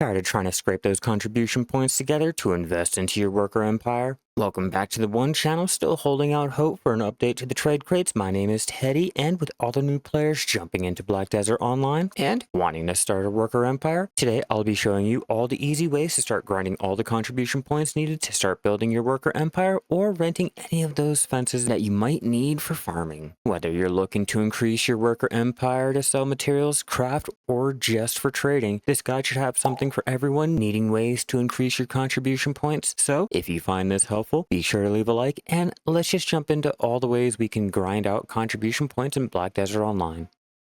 Tired of trying to scrape those contribution points together to invest into your worker empire? Welcome back to the One channel, still holding out hope for an update to the trade crates. My name is Teddy, and with all the new players jumping into Black Desert Online and wanting to start a worker empire, today I'll be showing you all the easy ways to start grinding all the contribution points needed to start building your worker empire or renting any of those fences that you might need for farming. Whether you're looking to increase your worker empire to sell materials, craft, or just for trading, this guide should have something for everyone needing ways to increase your contribution points. So if you find this helpful, be sure to leave a like, and let's just jump into all the ways we can grind out contribution points in Black Desert Online.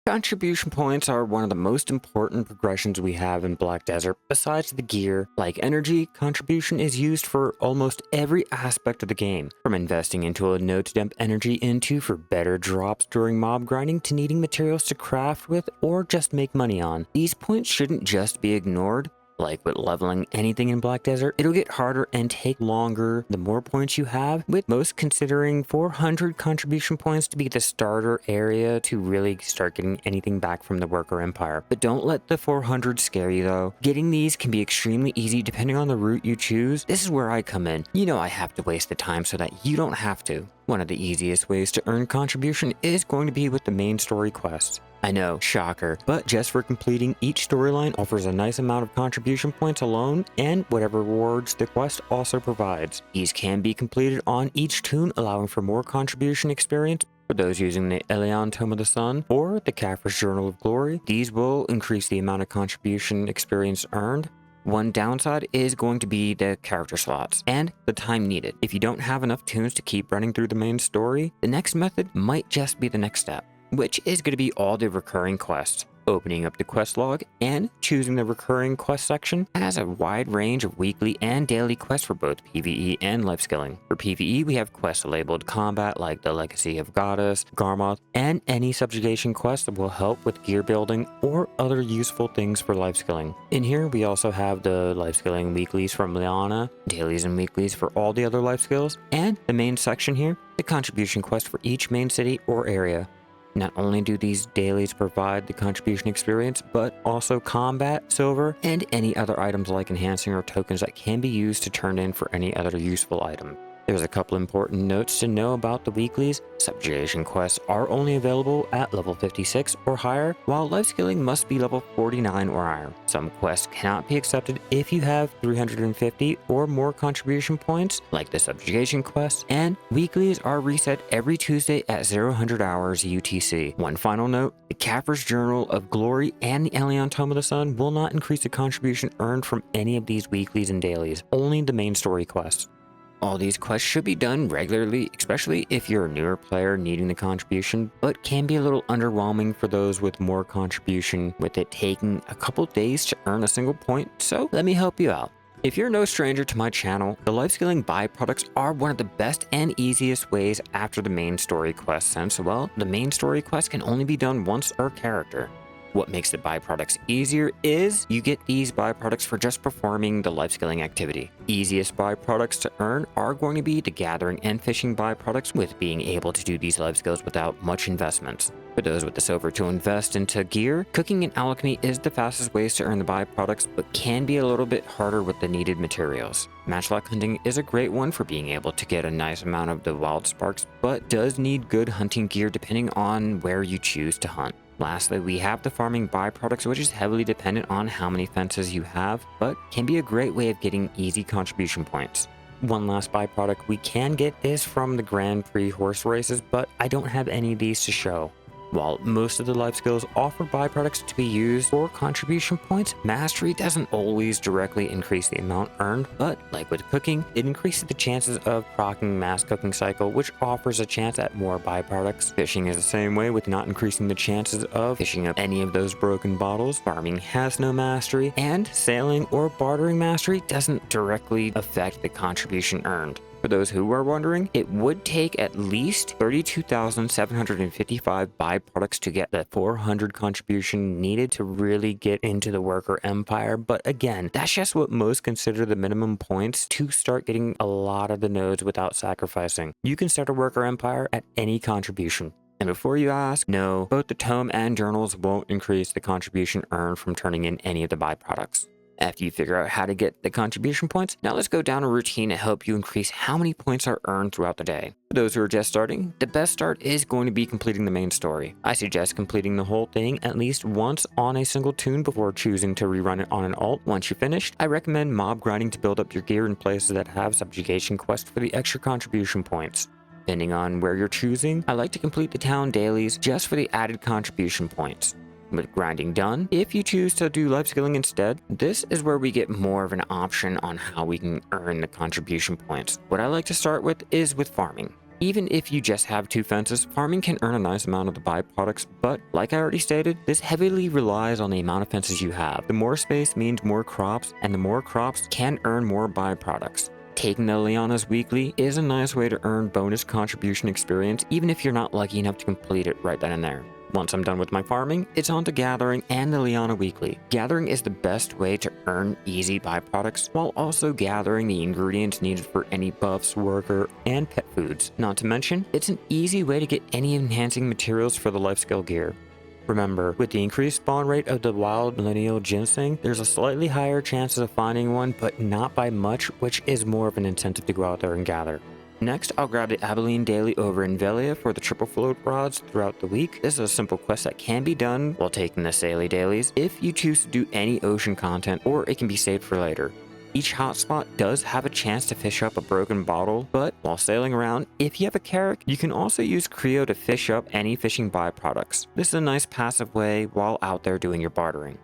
Contribution points are one of the most important progressions we have in Black Desert. Besides the gear, like energy, contribution is used for almost every aspect of the game, from investing into a node to dump energy into for better drops during mob grinding to needing materials to craft with or just make money on. These points shouldn't just be ignored. Like with leveling anything in Black Desert, it'll get harder and take longer the more points you have, with most considering 400 contribution points to be the starter area to really start getting anything back from the worker empire. But don't let the 400 scare you though. Getting these can be extremely easy depending on the route you choose. This is where I come in. You know I have to waste the time so that you don't have to. One of the easiest ways to earn contribution is going to be with the main story quests. I know, shocker, but just for completing each storyline offers a nice amount of contribution points alone and whatever rewards the quest also provides. These can be completed on each toon, allowing for more contribution experience. For those using the Elion Tome of the Sun or the Caphras Journal of Glory, these will increase the amount of contribution experience earned. One downside is going to be the character slots and the time needed. If you don't have enough toons to keep running through the main story, the next method might just be the next step, which is going to be all the recurring quests. Opening up the quest log and choosing the recurring quest section has a wide range of weekly and daily quests for both PvE and life skilling. For PvE, we have quests labeled combat like the Legacy of Goddess, Garmoth, and any subjugation quests that will help with gear building or other useful things for life skilling. In here, we also have the life skilling weeklies from Liana, dailies and weeklies for all the other life skills, and the main section here, the contribution quest for each main city or area. Not only do these dailies provide the contribution experience, but also combat, silver, and any other items like enhancing or tokens that can be used to turn in for any other useful item. There's a couple important notes to know about the weeklies. Subjugation quests are only available at level 56 or higher, while life skilling must be level 49 or higher. Some quests cannot be accepted if you have 350 or more contribution points, like the subjugation quest, and weeklies are reset every Tuesday at 0000 hours UTC. One final note, the Caphras Journal of Glory and the Elion Tome of the Sun will not increase the contribution earned from any of these weeklies and dailies, only the main story quests. All these quests should be done regularly, especially if you're a newer player needing the contribution, but can be a little underwhelming for those with more contribution, with it taking a couple days to earn a single point, so let me help you out. If you're no stranger to my channel, the life skilling byproducts are one of the best and easiest ways after the main story quest, since, well, the main story quest can only be done once per character. What makes the byproducts easier is you get these byproducts for just performing the life skilling activity. Easiest byproducts to earn are going to be the gathering and fishing byproducts, with being able to do these life skills without much investments. For those with the silver to invest into gear, cooking and alchemy is the fastest ways to earn the byproducts, but can be a little bit harder with the needed materials. Matchlock hunting is a great one for being able to get a nice amount of the wild sparks, but does need good hunting gear depending on where you choose to hunt. Lastly, we have the farming byproducts, which is heavily dependent on how many fences you have, but can be a great way of getting easy contribution points. One last byproduct we can get is from the Grand Prix horse races, but I don't have any of these to show. While most of the life skills offer byproducts to be used for contribution points, mastery doesn't always directly increase the amount earned, but like with cooking, it increases the chances of proccing mass cooking cycle, which offers a chance at more byproducts. Fishing is the same way, with not increasing the chances of fishing up any of those broken bottles. Farming has no mastery, and sailing or bartering mastery doesn't directly affect the contribution earned. For those who are wondering, it would take at least 32,755 byproducts to get the 400 contribution needed to really get into the worker empire, but again, that's just what most consider the minimum points to start getting a lot of the nodes without sacrificing. You can start a worker empire at any contribution. And before you ask, no, both the tome and journals won't increase the contribution earned from turning in any of the byproducts. After you figure out how to get the contribution points, now let's go down a routine to help you increase how many points are earned throughout the day. For those who are just starting, the best start is going to be completing the main story. I suggest completing the whole thing at least once on a single toon before choosing to rerun it on an alt. Once you're finished, I recommend mob grinding to build up your gear in places that have subjugation quests for the extra contribution points. Depending on where you're choosing, I like to complete the town dailies just for the added contribution points. With grinding done, if you choose to do life skilling instead, this is where we get more of an option on how we can earn the contribution points. What I like to start with is with farming. Even if you just have 2 fences, farming can earn a nice amount of the byproducts, but like I already stated, this heavily relies on the amount of fences you have. The more space means more crops, and the more crops can earn more byproducts. Taking the Lianas weekly is a nice way to earn bonus contribution experience, even if you're not lucky enough to complete it right then and there. Once I'm done with my farming, it's on to gathering and the Liana weekly. Gathering is the best way to earn easy byproducts while also gathering the ingredients needed for any buffs, worker, and pet foods. Not to mention, it's an easy way to get any enhancing materials for the life skill gear. Remember, with the increased spawn rate of the wild lineal ginseng, there's a slightly higher chance of finding one, but not by much, which is more of an incentive to go out there and gather. Next, I'll grab the Abilene Daily over in Velia for the triple float rods throughout the week. This is a simple quest that can be done while taking the Saley dailies if you choose to do any ocean content, or it can be saved for later. Each hotspot does have a chance to fish up a broken bottle, but while sailing around, if you have a carrack, you can also use Creo to fish up any fishing byproducts. This is a nice passive way while out there doing your bartering.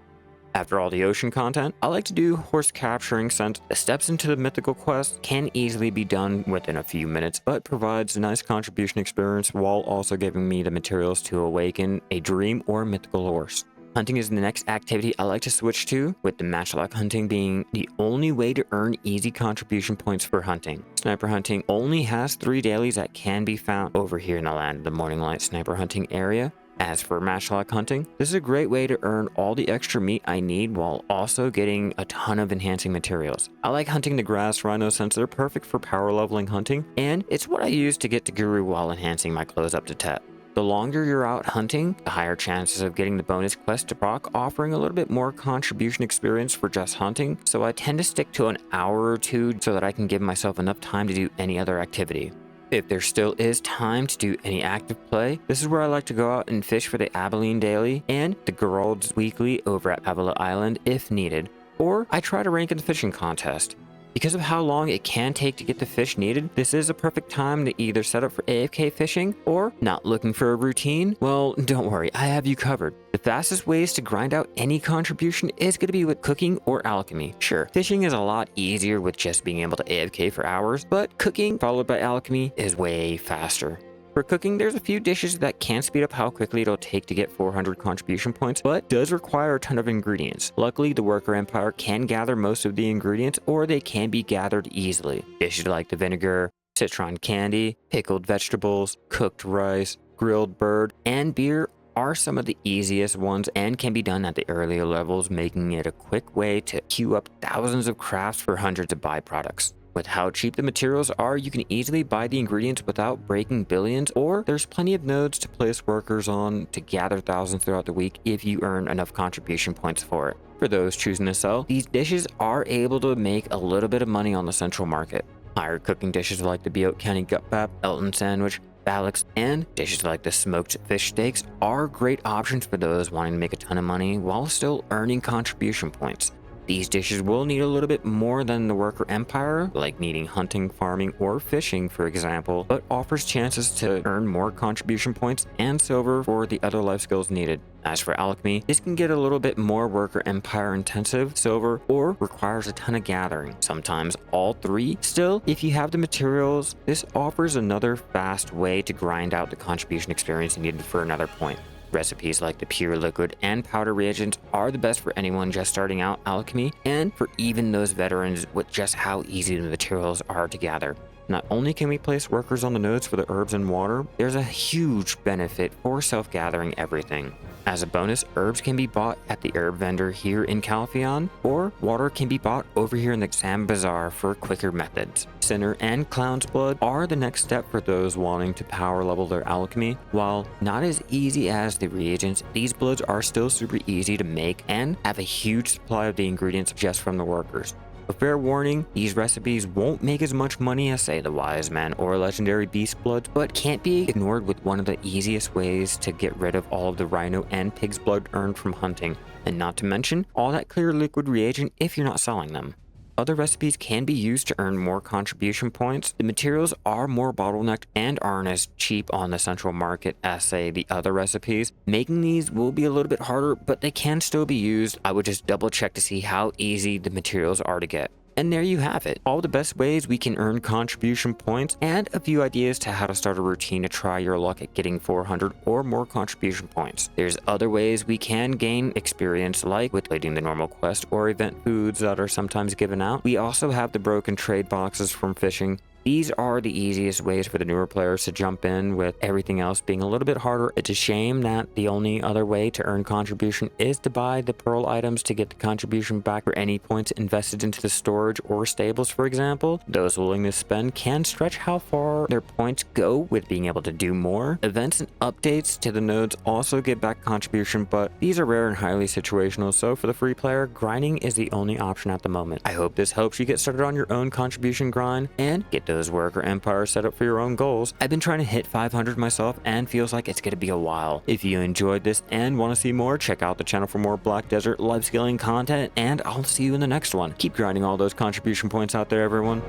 After all the ocean content, I like to do horse capturing since the steps into the mythical quest can easily be done within a few minutes, but provides a nice contribution experience while also giving me the materials to awaken a dream or mythical horse. Hunting is the next activity I like to switch to, with the matchlock hunting being the only way to earn easy contribution points for hunting. Sniper hunting only has 3 dailies that can be found over here in the Land of the Morning Light sniper hunting area. As for matchlock hunting, this is a great way to earn all the extra meat I need while also getting a ton of enhancing materials. I like hunting the grass rhino since they're perfect for power leveling hunting, and it's what I use to get to Guru while enhancing my clothes up to Tet. The longer you're out hunting, the higher chances of getting the bonus quest to proc, offering a little bit more contribution experience for just hunting, so I tend to stick to an hour or 2 so that I can give myself enough time to do any other activity. If there still is time to do any active play, this is where I like to go out and fish for the Abilene Daily and the Gerald's Weekly over at Avila Island if needed, or I try to rank in the fishing contest. Because of how long it can take to get the fish needed, this is a perfect time to either set up for AFK fishing or not looking for a routine. Well, don't worry, I have you covered. The fastest ways to grind out any contribution is going to be with cooking or alchemy. Sure, fishing is a lot easier with just being able to AFK for hours, but cooking followed by alchemy is way faster. For cooking, there's a few dishes that can speed up how quickly it'll take to get 400 contribution points, but does require a ton of ingredients. Luckily, the Worker Empire can gather most of the ingredients, or they can be gathered easily. Dishes like the vinegar, citron candy, pickled vegetables, cooked rice, grilled bird, and beer are some of the easiest ones and can be done at the earlier levels, making it a quick way to queue up thousands of crafts for hundreds of byproducts. With how cheap the materials are, you can easily buy the ingredients without breaking billions, or there's plenty of nodes to place workers on to gather thousands throughout the week if you earn enough contribution points for it. For those choosing to sell, these dishes are able to make a little bit of money on the central market. Higher cooking dishes like the Butte County Gut Bap, Elton Sandwich, Balix, and dishes like the smoked fish steaks are great options for those wanting to make a ton of money while still earning contribution points. These dishes will need a little bit more than the Worker Empire, like needing hunting, farming, or fishing for example, but offers chances to earn more contribution points and silver for the other life skills needed. As for alchemy, this can get a little bit more Worker Empire intensive, silver, or requires a ton of gathering, sometimes all 3. Still, if you have the materials, this offers another fast way to grind out the contribution experience needed for another point. Recipes like the pure liquid and powder reagents are the best for anyone just starting out alchemy, and for even those veterans with just how easy the materials are to gather. Not only can we place workers on the nodes for the herbs and water, there's a huge benefit for self-gathering everything. As a bonus, herbs can be bought at the herb vendor here in Calpheon, or water can be bought over here in the Exam Bazaar for quicker methods. Sinner and Clown's Blood are the next step for those wanting to power level their alchemy. While not as easy as the reagents, these bloods are still super easy to make and have a huge supply of the ingredients just from the workers. A fair warning, these recipes won't make as much money as, say, the Wise Man or Legendary Beast Bloods, but can't be ignored with one of the easiest ways to get rid of all of the Rhino and Pig's blood earned from hunting, and not to mention all that clear liquid reagent if you're not selling them. Other recipes can be used to earn more contribution points. The materials are more bottlenecked and aren't as cheap on the central market as, say, the other recipes. Making these will be a little bit harder, but they can still be used. I would just double check to see how easy the materials are to get. And there you have it, all the best ways we can earn contribution points and a few ideas to how to start a routine to try your luck at getting 400 or more contribution points. There's other ways we can gain experience, like with completing the normal quest or event foods that are sometimes given out. We also have the broken trade boxes from fishing. These are the easiest ways for the newer players to jump in, with everything else being a little bit harder. It's a shame that the only other way to earn contribution is to buy the pearl items to get the contribution back for any points invested into the storage or stables, for example. Those willing to spend can stretch how far their points go with being able to do more. Events and updates to the nodes also give back contribution, but these are rare and highly situational, so for the free player, grinding is the only option at the moment. I hope this helps you get started on your own contribution grind and get those worker empires set up for your own goals. I've been trying to hit 500 myself and feels like it's going to be a while. If you enjoyed this and want to see more, check out the channel for more Black Desert life scaling content, and I'll see you in the next one. Keep grinding all those contribution points out there, everyone.